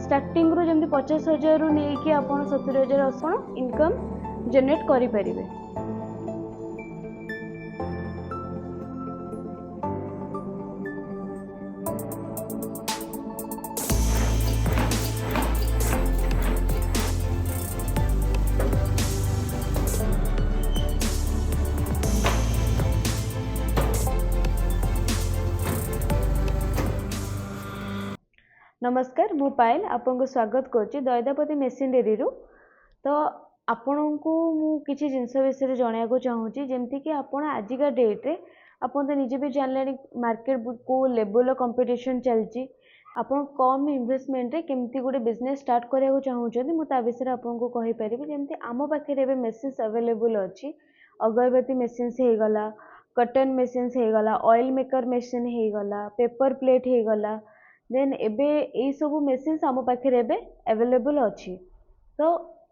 Starting रू जमी 50,000 रु नहीं आप 70,000 आप इनकम जनरेट करें। नमस्कार, मु पायल आपको स्वागत करुच्ची दैदापति मेसिनरी रु। तो आपण को मु किसी जिनस विषय जनवाक चाहूँगी जमती कि आप आजिका डेट्रे आप तो निजे भी जानले मार्केट को लेवल कंपटीशन चलती आप कम इन्वेस्टमेंट रे केमती गोटे बिजनेस स्टार्ट करने चाहूँगी मुझे विषय आपको कहीपरि जमी आम पाखे मेसिन्स अवेलेबल अच्छी अगरबत्ती मेसिन्स हो गला, कटन मेसिन्स हो गला, ऑयल मेकर मेसिन हो गला, पेपर प्लेट हो गला, देन एबे यही सब मेसिन्स आम पाखे अवेलेबल अच्छी। तो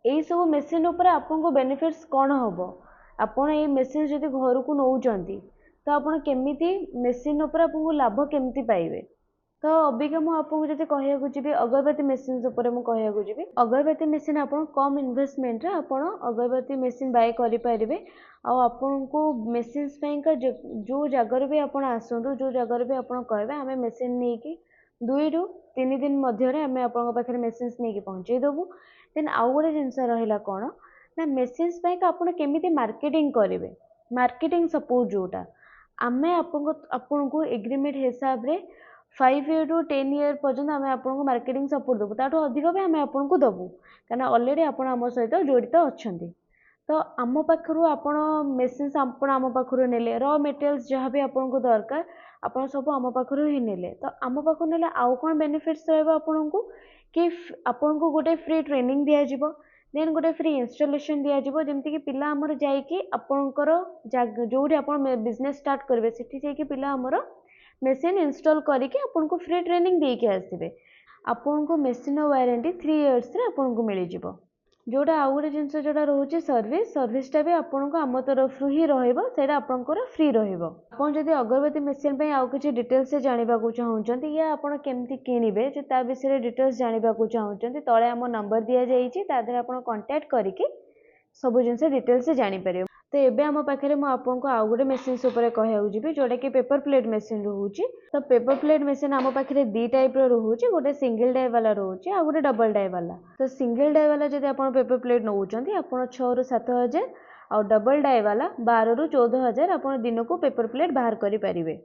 यही सब मेसिन उपर आपको बेनिफिट्स कौन हम आपड़ ये मेसिन जब घर को नौकरी तो आपड़ केमी मेसिन उपर आपको लाभ केमती पाइबे। तो अबिका मुझे जब कहूँ जी अगरबत्ती मेसिन कहूँ जी अगरबत्ती मेसिन आप कम इन्वेस्टमेंट रे आप अगरबत्ती मेसिन बाय करें आपन को मेसिन्स जो जगार भी आप आसतु जो जगार भी आप कहे आम मेसिन नहीं 2 ରୁ 3 दिन मध्य आम आप मेसिन्स नहीं पहुँचे देवु। देन आउ गोटे जिनस रहा कौन ना मेसिन्स आप केमी मार्केटिंग करेंगे मार्केटिंग सपोर्ट जोटा आम आपन को एग्रीमेंट हिसाब रे 5 year to 10 year पर्यंत आम आपको मार्केटिंग सपोर्ट देवु ताठू अधिक भी आम आपको देवु कहीं अलरेडी आप सहित जड़ित अच्छा। तो आम पाखु आप मेसिन्स आम पाखु ने र मेटेरियल्स जहाँ भी आपको दरकार आप सब आम पाखु ही ने। तो आम पाखु ने आउ कौन बेनिफिट्स रहा कि आपन को गोटे फ्री ट्रेनिंग दिज्व देन गोटे फ्री इंस्टॉलेशन दिज्व जमती कि पिला आमर जाइए आपंकर जो आप बिजनेस स्टार्ट करेंगे सेठी जाइए पिला आमर मेसिन इंस्टॉल करके आपको फ्री ट्रेनिंग देके आसबे। आपको मेसिन वारंटी 3 years रे आपको मिल जाव। जोटा आउ गोटे जिनस जोटा रोचे सर्विसटा भी आपको आम तरफ ही रहा आपंकर फ्री रही। अगरबत्ती मेसिन आउ किसी डिटेल्स जानवाक चाहूँगी या आप केमती किणवे जो ता विषय डिटेल्स जानवाक चाहूँगी तले आम नंबर दि जाइए आप कांटेक्ट करके सब जिनस डिटेल्स जानीपर। तो ये आम पाखे मुझे आउ गोटे मेसिन्स कहूँ जोटा कि पेपर प्लेट मेसिन रोचे। तो पेपर प्लेट मेसिन आम पाखे 2 टाइप रोचे गोटे सिंगल डाई वाला रोचे आ गोटे डबल डाई वाला। तो सिंगल डाई वाला जब आप पेपर प्लेट नौकरी आप 6 ରୁ 7,000 आ डबल डाई वाला 12 ରୁ 14,000 आप दिन को पेपर प्लेट बाहर करें।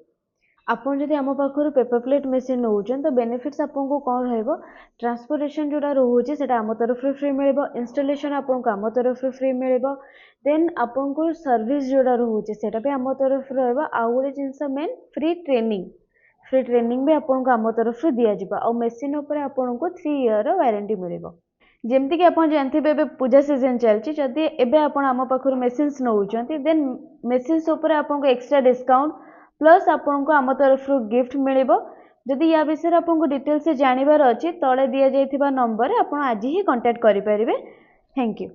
आपन जदि आम पाखु पेपर प्लेट मेसिन नौकरी तो बेनिफिट्स आपको कौन रहा ट्रांसपोर्टेशन जोटा रोचे से आम तरफ फ्री मिल इंस्टॉलेशन आपको आम तरफ फ्री मिल देन आपको सर्विस जोटा रोचे से भी आम तरफ रहा आउ गोटे जिनस मेन फ्री ट्रेनिंग भी आपको आम तरफ दिज्व आ मेसिन उपर आपको 3 year वारंटी मिल जमती कि आप जानते पूजा सीजन चलती जदि एबे आपण आम पाखु मेसिन्स नौकरी देन मेसिन्स उपर आपको एक्स्ट्रा डिस्काउंट प्लस आपको आम तरफ गिफ्ट मिल। जदि या विषय आपको डिटेल्स जानवर अच्छी तले दि जाइथिबा नंबर आप आज ही कांटेक्ट करें। Thank you.